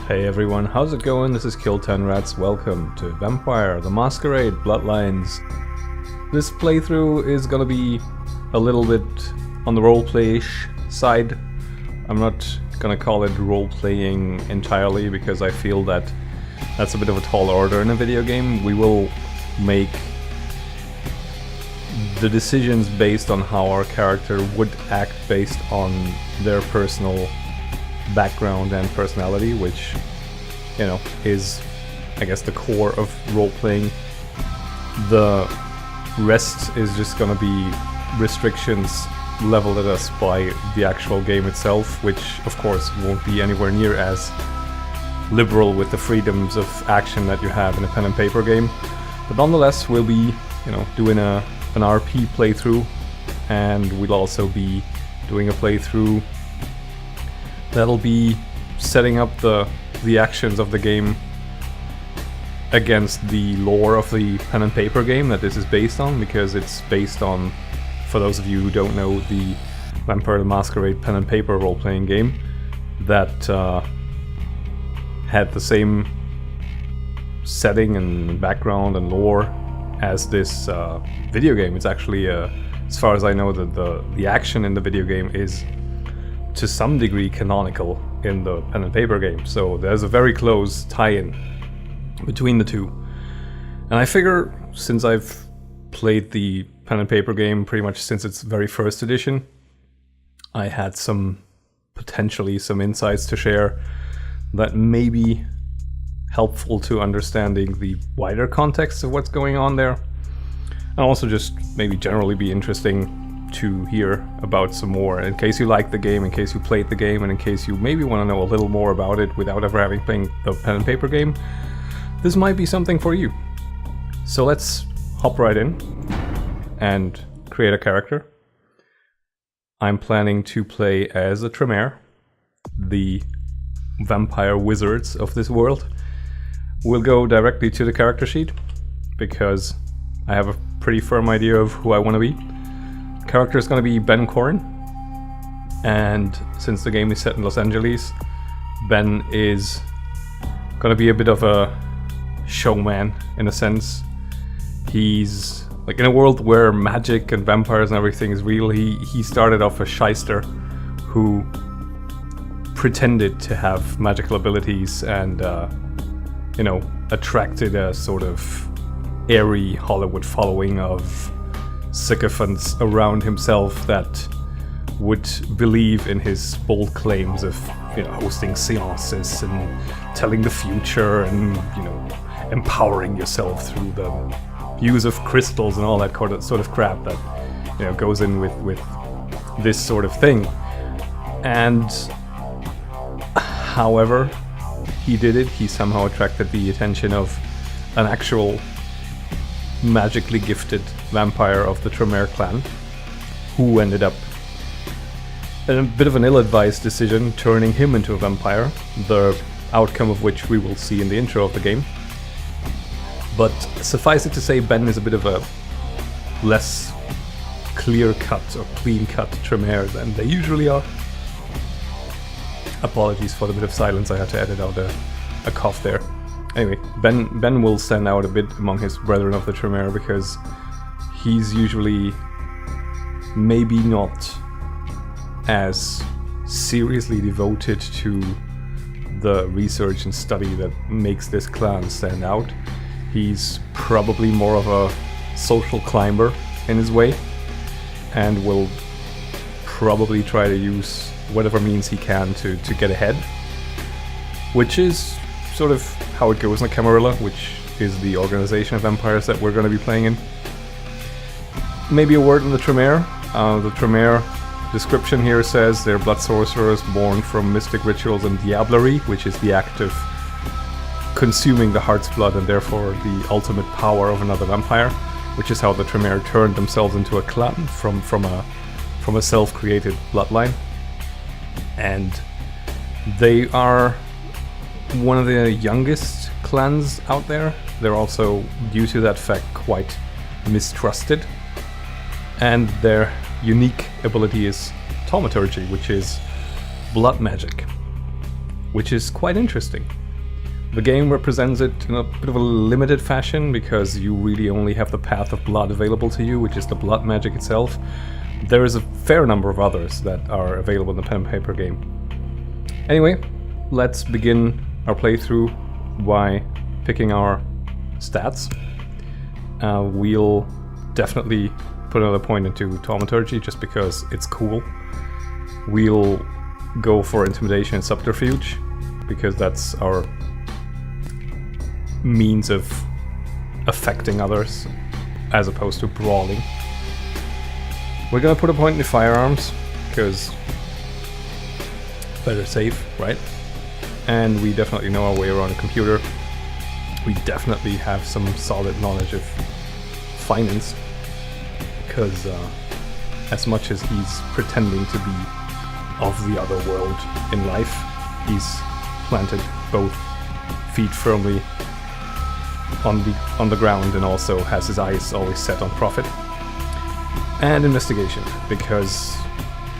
Hey everyone, how's it going? This is Kill10Rats. Welcome to Vampire: The Masquerade Bloodlines. This playthrough is gonna be a little bit on the roleplay-ish side. I'm not gonna call it role-playing entirely because I feel that that's a bit of a tall order in a video game. We will make the decisions based on how our character would act based on their personal background and personality, which, you know, is, I guess, the core of role-playing. The rest is just gonna be restrictions leveled at us by the actual game itself, which of course won't be anywhere near as liberal with the freedoms of action that you have in a pen and paper game. But nonetheless, we'll be, you know, doing an RP playthrough, and we'll also be doing a playthrough that'll be setting up the actions of the game against the lore of the pen and paper game that this is based on, because it's based on, for those of you who don't know, the Vampire: The Masquerade pen and paper role-playing game that had the same setting and background and lore as this video game. It's actually, as far as I know, the action in the video game is to some degree canonical in the pen and paper game, so there's a very close tie-in between the two. And I figure, since I've played the pen and paper game pretty much since its very first edition, I had potentially some insights to share that may be helpful to understanding the wider context of what's going on there, and also just maybe generally be interesting to hear about some more, in case you like the game, in case you played the game, and in case you maybe want to know a little more about it without ever having played the pen and paper game. This might be something for you. So let's hop right in and create a character. I'm planning to play as a Tremere, the vampire wizards of this world. We'll go directly to the character sheet because I have a pretty firm idea of who I want to be. Character is going to be Ben Corrin, and since the game is set in Los Angeles, Ben is going to be a bit of a showman in a sense. He's like, in a world where magic and vampires and everything is real, he started off a shyster who pretended to have magical abilities and you know, attracted a sort of airy Hollywood following of sycophants around himself that would believe in his bold claims of, you know, hosting seances and telling the future and, you know, empowering yourself through the use of crystals and all that sort of crap that, you know, goes in with this sort of thing. And however he did it, he somehow attracted the attention of an actual magically gifted vampire of the Tremere clan, who ended up in a bit of an ill-advised decision, turning him into a vampire, the outcome of which we will see in the intro of the game. But suffice it to say, Ben is a bit of a less clear-cut or clean-cut Tremere than they usually are. Apologies for the bit of silence, I had to edit out a cough there. Anyway, Ben will stand out a bit among his brethren of the Tremere because he's usually maybe not as seriously devoted to the research and study that makes this clan stand out. He's probably more of a social climber in his way, and will probably try to use whatever means he can to get ahead, which is sort of how it goes in the Camarilla, which is the organization of vampires that we're going to be playing in. Maybe a word on the Tremere. The Tremere description here says they're blood sorcerers born from mystic rituals and diablerie, which is the act of consuming the heart's blood and therefore the ultimate power of another vampire, which is how the Tremere turned themselves into a clan from a self-created bloodline. And they are one of the youngest clans out there. They're also, due to that fact, quite mistrusted. And their unique ability is thaumaturgy, which is blood magic, which is quite interesting. The game represents it in a bit of a limited fashion because you really only have the path of blood available to you, which is the blood magic itself. There is a fair number of others that are available in the pen and paper game. Anyway, let's begin our playthrough by picking our stats. We'll definitely put another point into Thaumaturgy just because it's cool. We'll go for Intimidation and Subterfuge because that's our means of affecting others as opposed to brawling. We're gonna put a point in the Firearms because better safe, right? And we definitely know our way around a computer. We definitely have some solid knowledge of finance because as much as he's pretending to be of the other world in life, he's planted both feet firmly on the ground and also has his eyes always set on profit. And Investigation, because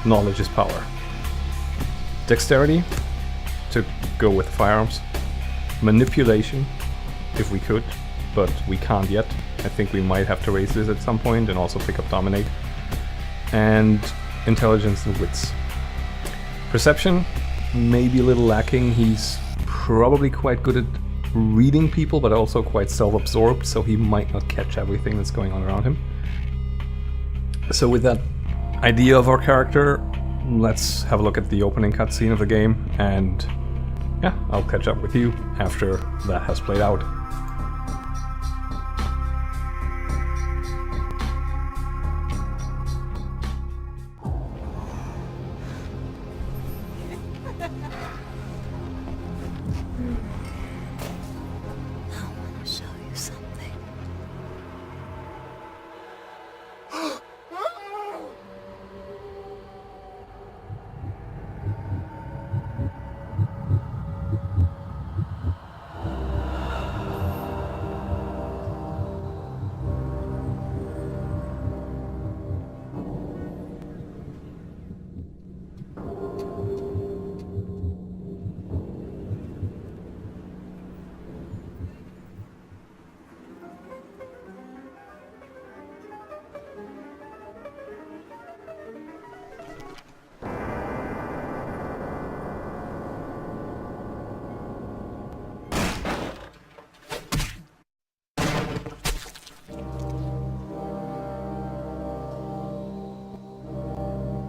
knowledge is power. Dexterity, to go with Firearms. Manipulation, if we could, but we can't yet. I think we might have to raise this at some point and also pick up Dominate. And Intelligence and Wits. Perception, maybe a little lacking. He's probably quite good at reading people, but also quite self-absorbed, so he might not catch everything that's going on around him. So with that idea of our character, let's have a look at the opening cutscene of the game, and yeah, I'll catch up with you after that has played out.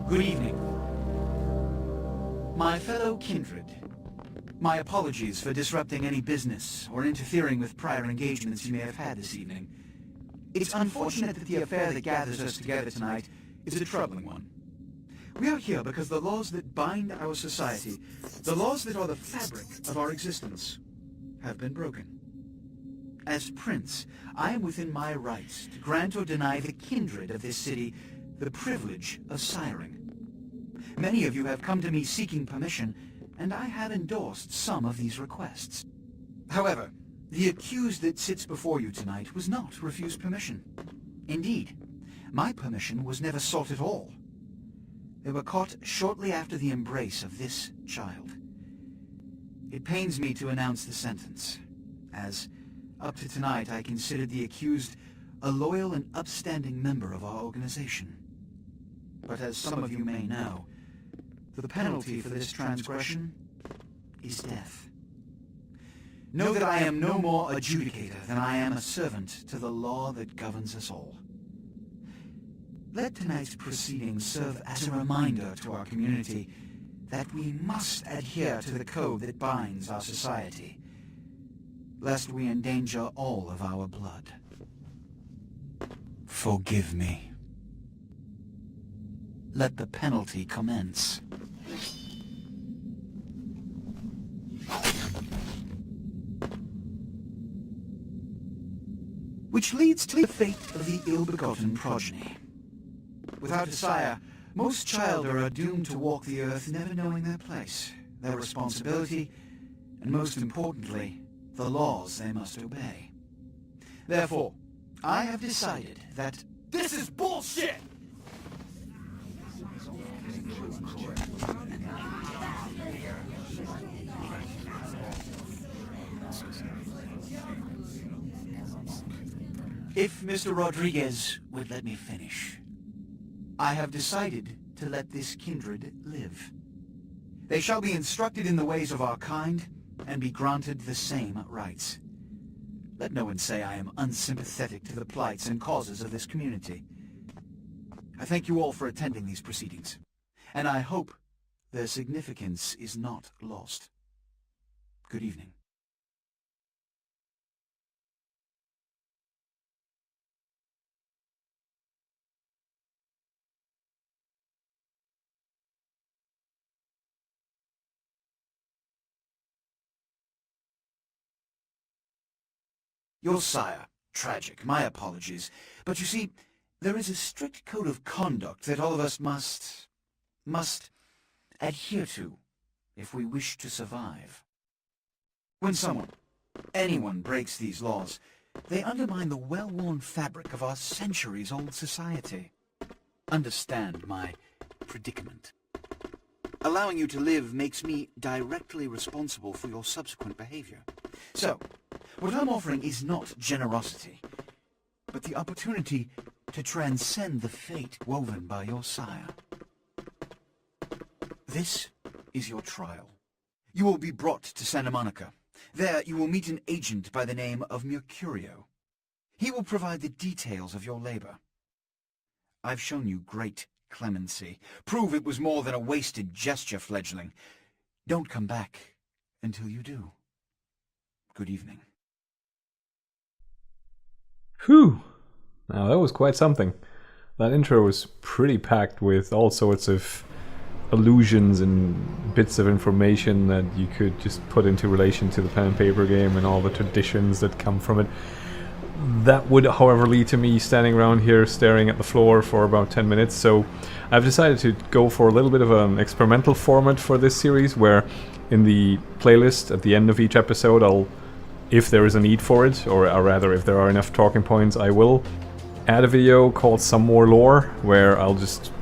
Good evening. My fellow kindred, my apologies for disrupting any business or interfering with prior engagements you may have had this evening. It's unfortunate that the affair that gathers us together tonight is a troubling one. We are here because the laws that bind our society, the laws that are the fabric of our existence, have been broken. As Prince, I am within my rights to grant or deny the kindred of this city the privilege of siring. Many of you have come to me seeking permission, and I have endorsed some of these requests. However, the accused that sits before you tonight was not refused permission. Indeed, my permission was never sought at all. They were caught shortly after the embrace of this child. It pains me to announce the sentence, as up to tonight I considered the accused a loyal and upstanding member of our organization. But as some of you may know, the penalty for this transgression is death. Know that I am no more adjudicator than I am a servant to the law that governs us all. Let tonight's proceedings serve as a reminder to our community that we must adhere to the code that binds our society, lest we endanger all of our blood. Forgive me. Let the penalty commence. Which leads to the fate of the ill-begotten progeny. Without a sire, most children are doomed to walk the earth never knowing their place, their responsibility, and most importantly, the laws they must obey. Therefore, I have decided that this is bullshit! If Mr. Rodriguez would let me finish. I have decided to let this kindred live. They shall be instructed in the ways of our kind, and be granted the same rights. Let no one say I am unsympathetic to the plights and causes of this community. I thank you all for attending these proceedings, and I hope their significance is not lost. Good evening. Your sire, tragic, my apologies. But you see, there is a strict code of conduct that all of us must adhere to if we wish to survive. When anyone breaks these laws, they undermine the well-worn fabric of our centuries-old society. Understand my predicament. Allowing you to live makes me directly responsible for your subsequent behavior. So, what I'm offering is not generosity, but the opportunity to transcend the fate woven by your sire. This is your trial. You will be brought to Santa Monica. There you will meet an agent by the name of Mercurio. He will provide the details of your labor. I've shown you great clemency. Prove it was more than a wasted gesture, fledgling. Don't come back until you do. Good evening. Whew! Now that was quite something. That intro was pretty packed with all sorts of allusions and bits of information that you could just put into relation to the pen and paper game and all the traditions that come from it. That would, however, lead to me standing around here staring at the floor for about 10 minutes, so I've decided to go for a little bit of an experimental format for this series, where in the playlist at the end of each episode I'll, if there is a need for it, or rather if there are enough talking points, I will add a video called Some More Lore, where I'll just,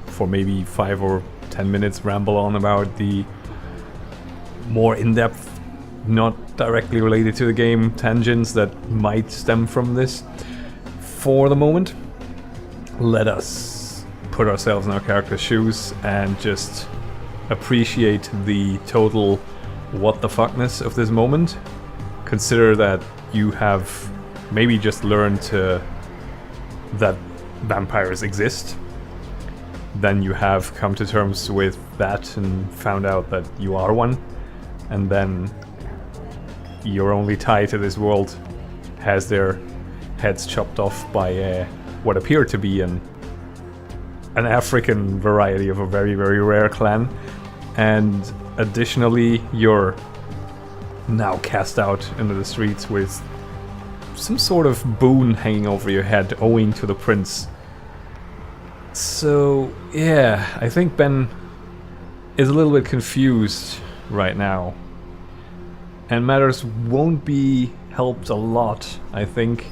for maybe 5 or 10 minutes ramble on about the more in-depth, not directly related to the game tangents that might stem from this. For the moment, let us put ourselves in our character's shoes and just appreciate the total what the fuckness of this moment. Consider that you have maybe just learned that vampires exist. Then you have come to terms with that and found out that you are one. And then your only tie to this world has their heads chopped off by what appear to be an African variety of a very, very rare clan. And additionally, you're now cast out into the streets with some sort of boon hanging over your head owing to the prince. So, yeah, I think Ben is a little bit confused right now. And matters won't be helped a lot, I think,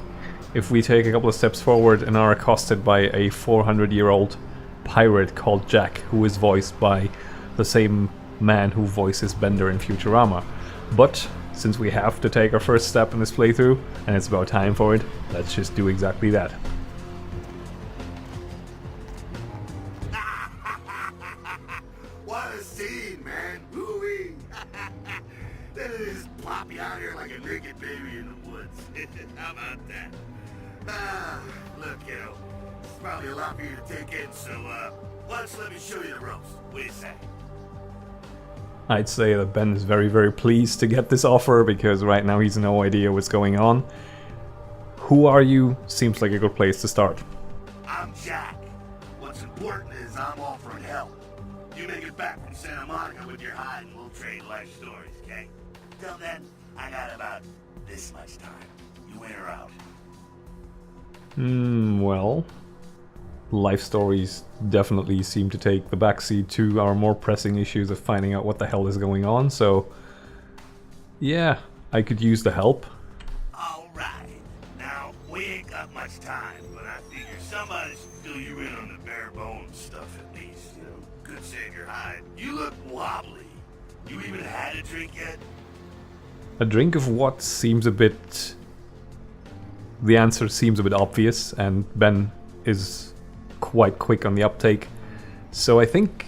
if we take a couple of steps forward and are accosted by a 400-year-old pirate called Jack, who is voiced by the same man who voices Bender in Futurama. But since we have to take our first step in this playthrough, and it's about time for it, let's just do exactly that. What a scene, man! Woo-wee! Then it is plop you out here like a naked baby in the woods. How about that? Look, kiddo, it's probably a lot for you to take in, so, why don't you let me show you the ropes? What do you say? I'd say that Ben is very, very pleased to get this offer, because right now he's no idea what's going on. Who are you? Seems like a good place to start. I'm Jack. What's important is I'm offering help. You make it back from Santa Monica with your hide and we'll trade life stories, okay? Till then, I got about this much time. You in or out? Well, life stories definitely seem to take the backseat to our more pressing issues of finding out what the hell is going on, so yeah, I could use the help. Alright. Now, we ain't got much time, but I figure somebody should fill you in on the bare bones stuff at least. Could save your hide. You look wobbly. You even had a drink yet? A drink of what seems a bit the answer seems a bit obvious, and Ben is quite quick on the uptake. So I think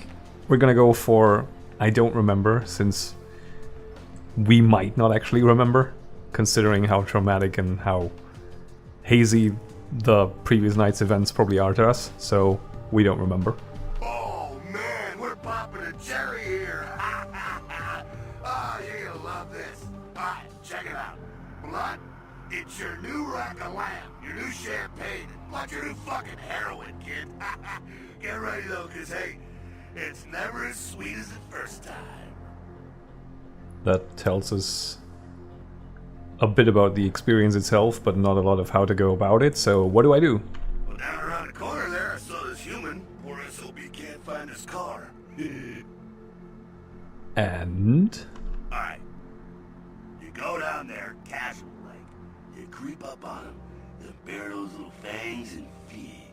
we're gonna go for I don't remember, since we might not actually remember, considering how traumatic and how hazy the previous night's events probably are to us. So we don't remember. Oh man, we're popping a cherry here. Oh, you're gonna love this. Alright, check it out. Blood, it's your new rack of lamb, your new champagne, like your new fucking heroin, kid. Get ready though, cause hey, it's never as sweet as the first time. That tells us a bit about the experience itself, but not a lot of how to go about it. So what do I do? Well, down around the corner there, I saw this human, or else hope you can't find his car. And Alright. You go down there, casual like. You creep up on him, then bare those little fangs and feed.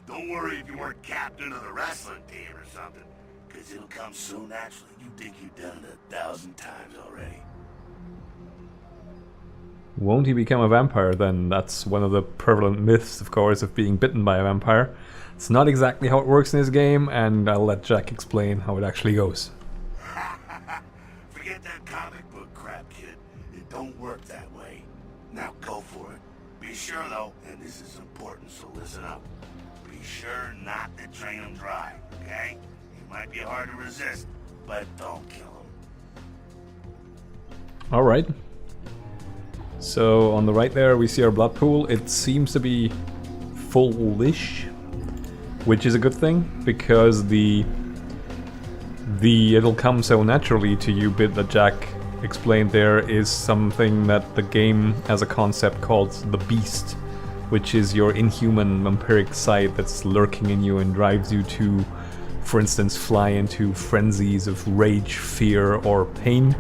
Don't worry if you weren't captain of the wrestling team or something, because it'll come so naturally you think you've done it 1,000 times already. won't he become a vampire then? That's one of the prevalent myths, of course, of being bitten by a vampire. It's not exactly how it works in this game, and I'll let Jack explain how it actually goes. Forget that comic book crap, kid. It don't work that way. Now go for it. Be sure though, and this is important, so listen up. Be sure not to drain him dry, okay? He might be hard to resist, but don't kill him. Alright. So on the right there we see our blood pool. It seems to be full-ish, which is a good thing, because it'll come so naturally to you bit that Jack explained there is something that the game as a concept calls the beast, which is your inhuman vampiric side that's lurking in you and drives you to, for instance, fly into frenzies of rage, fear, or pain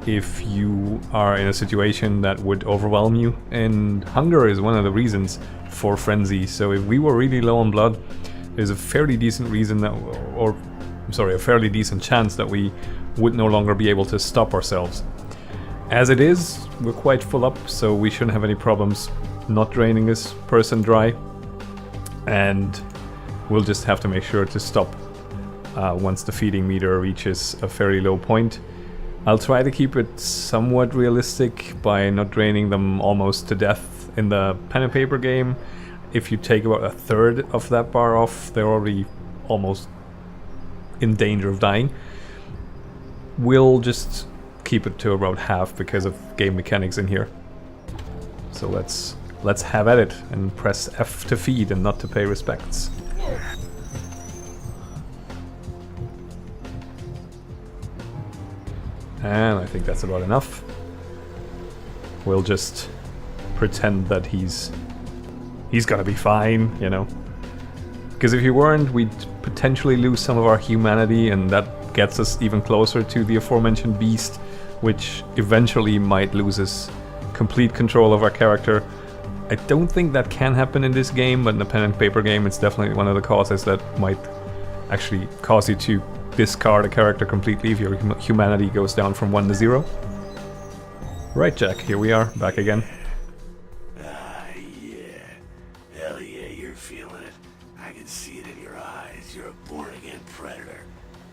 if you are in a situation that would overwhelm you. And hunger is one of the reasons for frenzy. So if we were really low on blood, there's a fairly decent reason that, a fairly decent chance that we would no longer be able to stop ourselves. As it is, we're quite full up, so we shouldn't have any problems not draining this person dry. And we'll just have to make sure to stop once the feeding meter reaches a fairly low point. I'll try to keep it somewhat realistic by not draining them almost to death in the pen and paper game. If you take about a third of that bar off, they're already almost in danger of dying. We'll just keep it to about half because of game mechanics in here. So let's have at it and press F to feed and not to pay respects. And I think that's about enough. We'll just pretend that he's gonna be fine, you know. Because if he weren't, we'd potentially lose some of our humanity, and that gets us even closer to the aforementioned beast, which eventually might lose us complete control of our character. I don't think that can happen in this game, but in the pen and paper game it's definitely one of the causes that might actually cause you to discard a character completely if your humanity goes down from 1 to 0. Right, Jack, here we are, back again. Yeah. Hell yeah, you're feeling it. I can see it in your eyes. You're a born-again predator.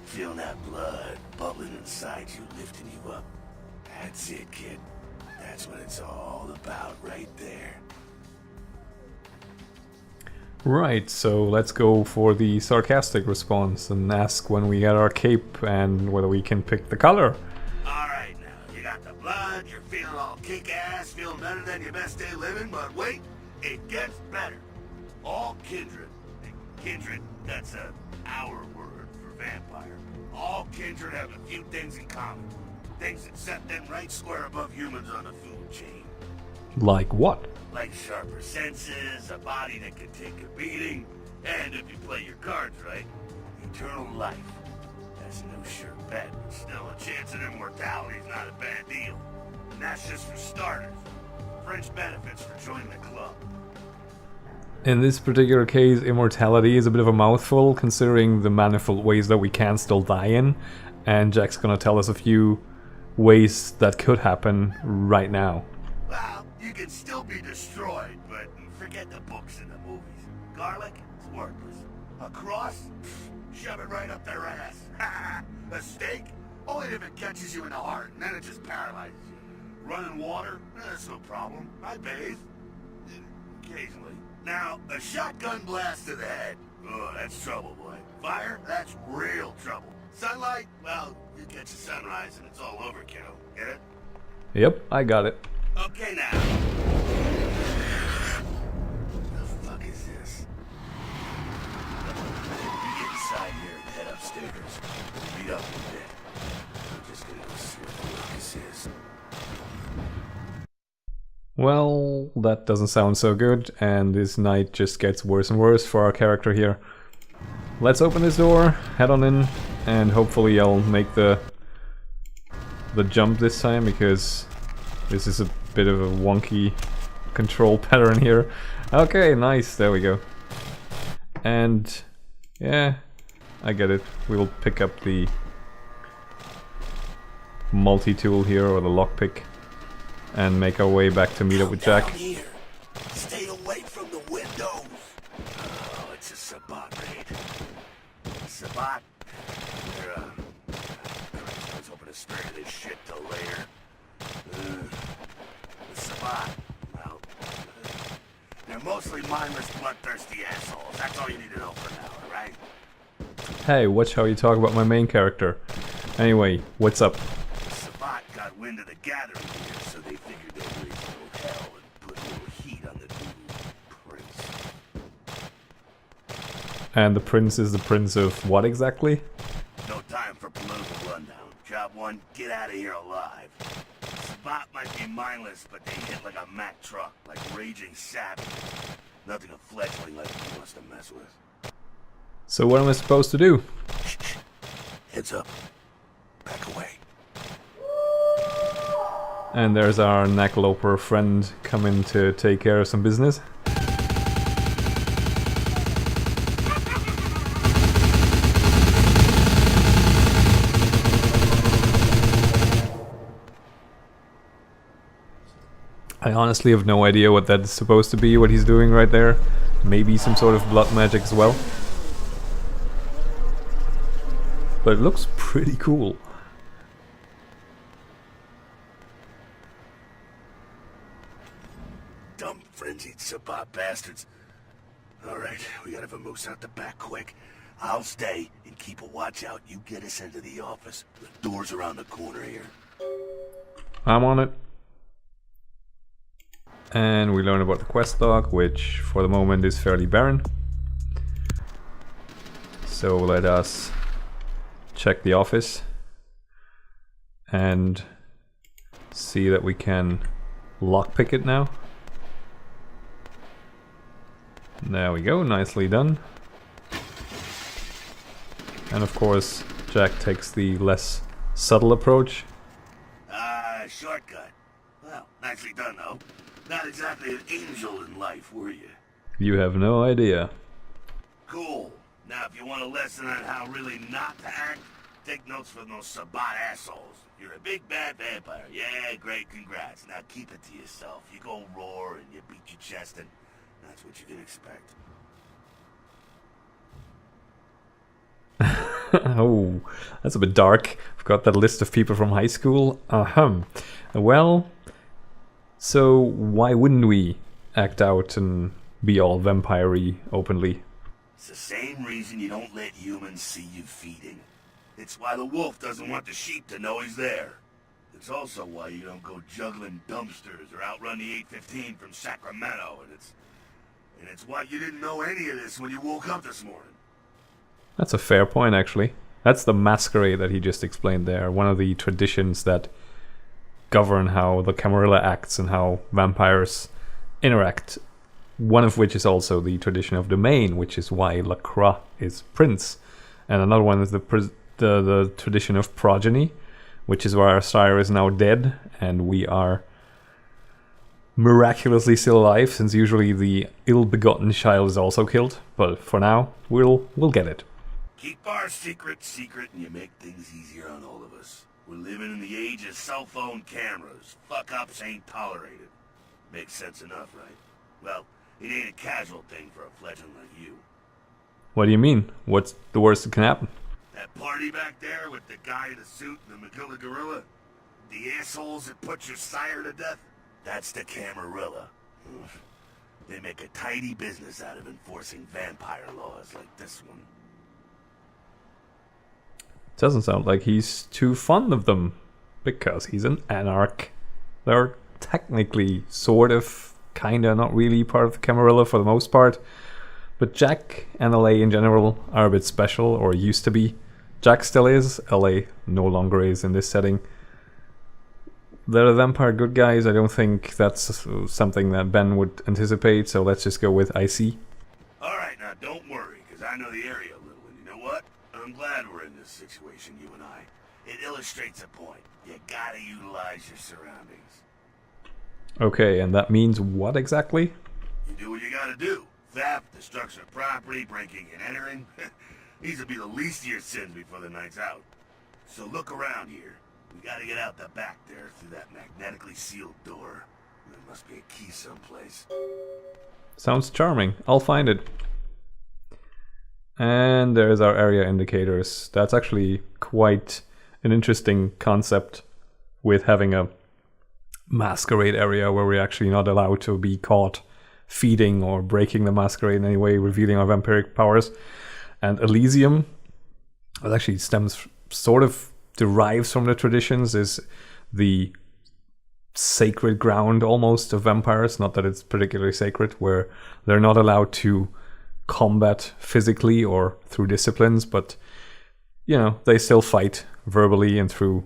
Feeling that blood bubbling inside you, lifting you up. That's it, kid. That's what it's all about right there. Right, so let's go for the sarcastic response and ask when we get our cape and whether we can pick the color. Alright now, you got the blood, you're feeling all kick-ass, feeling better than your best day living, but wait, it gets better. All kindred, that's our word for vampire. All kindred have a few things in common. Things that set them right square above humans on the food chain. Like what? Like sharper senses, a body that can take a beating, and if you play your cards right, eternal life. That's no sure bet, but still a chance of immortality's not a bad deal. And that's just for starters. Fringe benefits for joining the club. In this particular case, immortality is a bit of a mouthful, considering the manifold ways that we can still die in, and Jack's gonna tell us a few ways that could happen right now. Well, you can still be destroyed, but forget the books and the movies. Garlic, it's worthless. A cross? Pfft, shove it right up their ass. A steak? Only if it catches you in the heart, and then it just paralyzes you. Running water? That's no problem. I bathe. Occasionally. Now, a shotgun blast to the head. Oh, that's trouble, boy. Fire? That's real trouble. Sunlight? Well, you catch the sunrise and it's all overkill. Get it? Yep, I got it. Okay, now. The fuck is this? You get inside here and head upstairs. Meet up a bit. I'm just gonna go see what the fuck this is. Well, that doesn't sound so good, and this night just gets worse and worse for our character here. Let's open this door, head on in, and hopefully I'll make the jump this time, because this is a bit of a wonky control pattern here. Okay, nice, there we go. And yeah, I get it. We'll pick up the multi-tool here, or the lockpick, and make our way back to meet up with Jack. Down here. Stay away from the windows. Oh, it's a Sabbat raid. Sabbat? They're, I was hoping to spare this shit till later. The Sabbat, well, they're mostly mindless, bloodthirsty assholes. That's all you need to know for now, alright? Hey, watch how you talk about my main character. Anyway, what's up? Sabbat got wind of the gathering here, so they figured they'd raise a little hell and put a little heat on the new prince. And the prince is the prince of what exactly? No time for political rundown. Job one, get out of here alive. Sabbat might be mindless, but they hit like a Mack truck, like raging savages. Nothing a fledgling like you wants to mess with. So what am I supposed to do? Shh. Heads up. Back away. And there's our neckloper friend coming to take care of some business. I honestly have no idea what that is supposed to be, what he's doing right there. Maybe some sort of blood magic as well. But it looks pretty cool. Dumb, frenzied Sabbat bastards. Alright, we gotta vamoose out the back quick. I'll stay and keep a watch out. You get us into the office. The door's around the corner here. I'm on it. And we learn about the quest log, which for the moment is fairly barren. So let us check the office and see that we can lockpick it now. There we go, nicely done. And of course, Jack takes the less subtle approach. Shortcut. Well, nicely done though. Not exactly an angel in life, were you? You have no idea. Cool. Now, if you want a lesson on how really not to act, take notes from those Sabbat assholes. You're a big bad vampire. Yeah, great, congrats. Now keep it to yourself. You go roar and you beat your chest, and that's what you can expect. Oh, that's a bit dark. I've got that list of people from high school. Well, so why wouldn't we act out and be all vampire-y openly? It's the same reason you don't let humans see you feeding. It's why the wolf doesn't want the sheep to know he's there. It's also why you don't go juggling dumpsters or outrun the 815 from Sacramento, and it's why you didn't know any of this when you woke up this morning. That's a fair point, actually. That's the Masquerade that he just explained there. One of the traditions that govern how the Camarilla acts and how vampires interact. One of which is also the tradition of domain, which is why Lacroix is prince. And another one is the tradition of progeny, which is why our sire is now dead and we are miraculously still alive, since usually the ill-begotten child is also killed. But for now, we'll get it. Keep our secret secret and you make things easier on all of us. We're living in the age of cell phone cameras. Fuck-ups ain't tolerated. Makes sense enough, right? Well, it ain't a casual thing for a fledgling like you. What do you mean? What's the worst that can happen? That party back there with the guy in the suit and the Magilla gorilla? The assholes that put your sire to death? That's the Camarilla. They make a tidy business out of enforcing vampire laws like this one. Doesn't sound like he's too fond of them, because he's an anarch. They're technically sort of, kinda, not really part of the Camarilla for the most part. But Jack and LA in general are a bit special, or used to be. Jack still is, LA no longer is in this setting. They're the vampire good guys. I don't think that's something that Ben would anticipate, so let's just go with IC. Alright, now don't worry, because I know the area a little, and you know what? I'm glad we're in this situation, you and I. It illustrates a point. You gotta utilize your surroundings. Okay, and that means what exactly? You do what you gotta do. Theft, destruction of property, breaking and entering. These will be the least of your sins before the night's out. So look around here. We gotta get out the back there through that magnetically sealed door. There must be a key someplace. Sounds charming. I'll find it. And there's our area indicators. That's actually quite an interesting concept, with having a masquerade area where we're actually not allowed to be caught feeding or breaking the masquerade in any way, revealing our vampiric powers. And Elysium, that actually sort of derives from the traditions, is the sacred ground almost of vampires. Not that it's particularly sacred, where they're not allowed to combat physically or through disciplines, but you know, they still fight verbally and through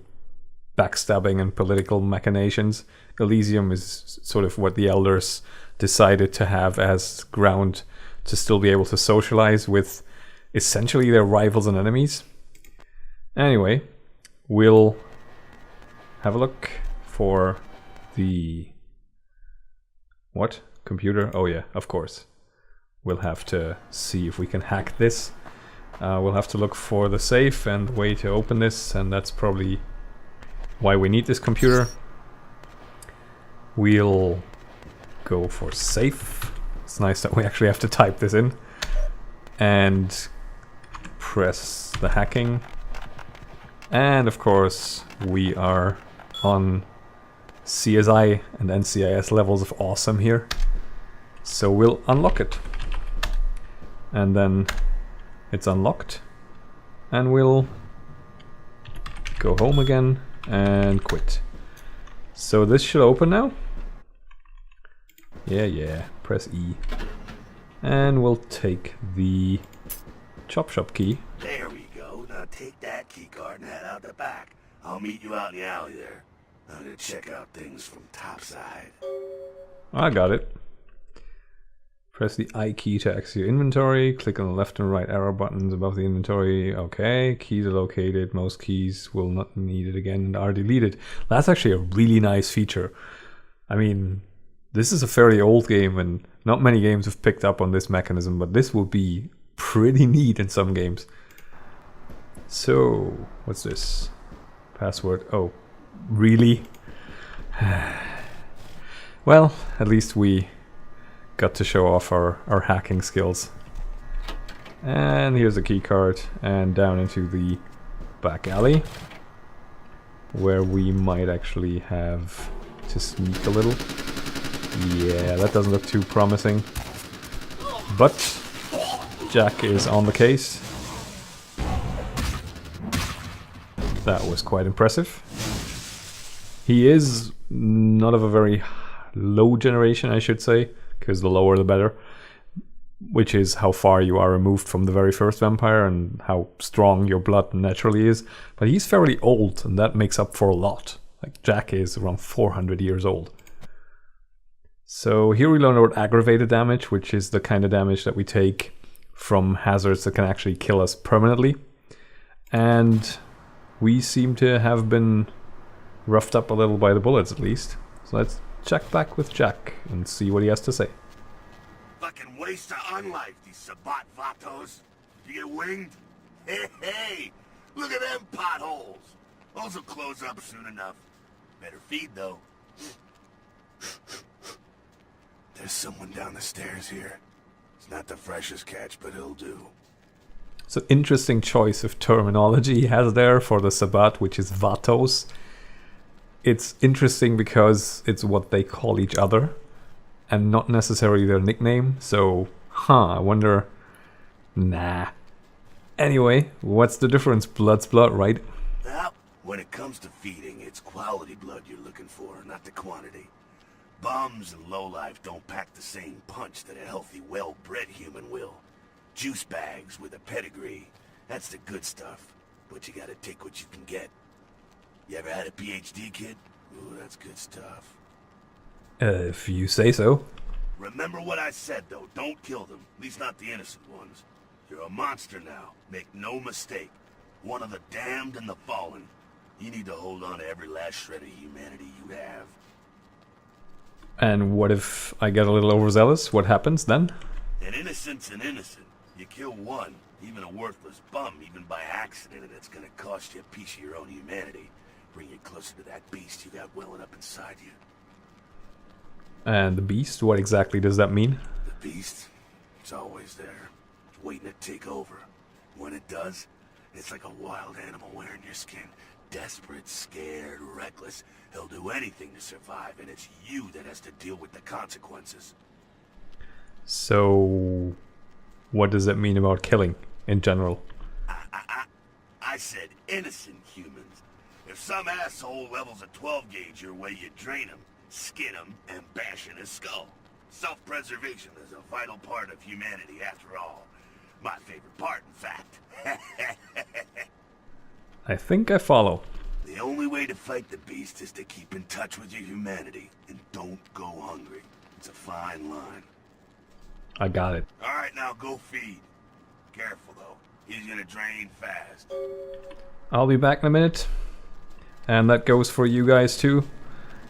backstabbing and political machinations. Elysium is sort of what the elders decided to have as ground to still be able to socialize with essentially their rivals and enemies. Anyway, we'll have a look for the... What? Computer? Oh yeah, of course. We'll have to see if we can hack this. We'll have to look for the safe and way to open this, and that's probably why we need this computer. We'll go for safe. It's nice that we actually have to type this in. And press the hacking. And of course, we are on CSI and NCIS levels of awesome here. So we'll unlock it. And then it's unlocked. And we'll go home again and quit. So this should open now. Yeah. Press E. And we'll take the chop shop key. There we go. Now take that key card and head out the back. I'll meet you out in the alley there. I'm gonna check out things from topside. I got it. Press the I key to access your inventory. Click on the left and right arrow buttons above the inventory. Okay, keys are located. Most keys will not need it again and are deleted. That's actually a really nice feature. I mean, this is a fairly old game and not many games have picked up on this mechanism, but this will be pretty neat in some games. So, what's this? Password. Oh, really? Well, at least we got to show off our hacking skills. And here's the key card, and down into the back alley, where we might actually have to sneak a little. Yeah, that doesn't look too promising. But Jack is on the case. That was quite impressive. He is not of a very low generation, I should say, because the lower the better, which is how far you are removed from the very first vampire and how strong your blood naturally is. But he's fairly old, and that makes up for a lot. Like, Jack is around 400 years old. So here we learn about aggravated damage, which is the kind of damage that we take from hazards that can actually kill us permanently. And we seem to have been roughed up a little by the bullets, at least. So let's check back with Jack and see what he has to say. Fucking waste of unlife, these Sabat Vatos. You get winged? Hey, look at them potholes. Those will close up soon enough. Better feed, though. There's someone down the stairs here. It's not the freshest catch, but it'll do. So interesting choice of terminology he has there for the Sabbat, which is Vatos. It's interesting because it's what they call each other and not necessarily their nickname. So, I wonder... Nah. Anyway, what's the difference? Blood's blood, right? Well, when it comes to feeding, it's quality blood you're looking for, not the quantity. Bums and lowlife don't pack the same punch that a healthy, well-bred human will. Juice bags with a pedigree, that's the good stuff. But you gotta take what you can get. You ever had a PhD, kid? Ooh, that's good stuff. If you say so. Remember what I said, though. Don't kill them. At least not the innocent ones. You're a monster now. Make no mistake. One of the damned and the fallen. You need to hold on to every last shred of humanity you have. And what if I get a little overzealous? What happens then? An innocent's an innocent. You kill one, even a worthless bum, even by accident, and it's gonna cost you a piece of your own humanity. Bring you closer to that beast you got welling up inside you. And the beast, what exactly does that mean? The beast? It's always there, waiting to take over. When it does, it's like a wild animal wearing your skin. Desperate, scared, reckless. He'll do anything to survive, and it's you that has to deal with the consequences. So, what does that mean about killing in general? I said innocent humans. If some asshole levels a 12 gauge your way, you drain him, skin him, and bash in his skull. Self-preservation is a vital part of humanity, after all. My favorite part, in fact. I think I follow. The only way to fight the beast is to keep in touch with your humanity, and don't go hungry. It's a fine line. I got it. Alright, now go feed. Careful, though. He's gonna drain fast. I'll be back in a minute. And that goes for you guys too,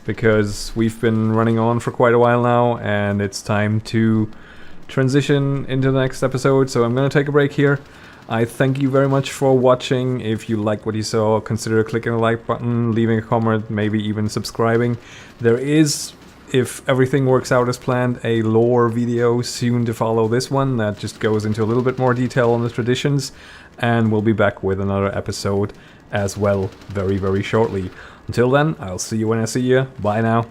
because we've been running on for quite a while now, and it's time to transition into the next episode, so I'm gonna take a break here. I thank you very much for watching. If you liked what you saw, consider clicking the like button, leaving a comment, maybe even subscribing. There is, if everything works out as planned, a lore video soon to follow this one that just goes into a little bit more detail on the traditions, and we'll be back with another episode as well very, very shortly. Until then, I'll see you when I see you. Bye now.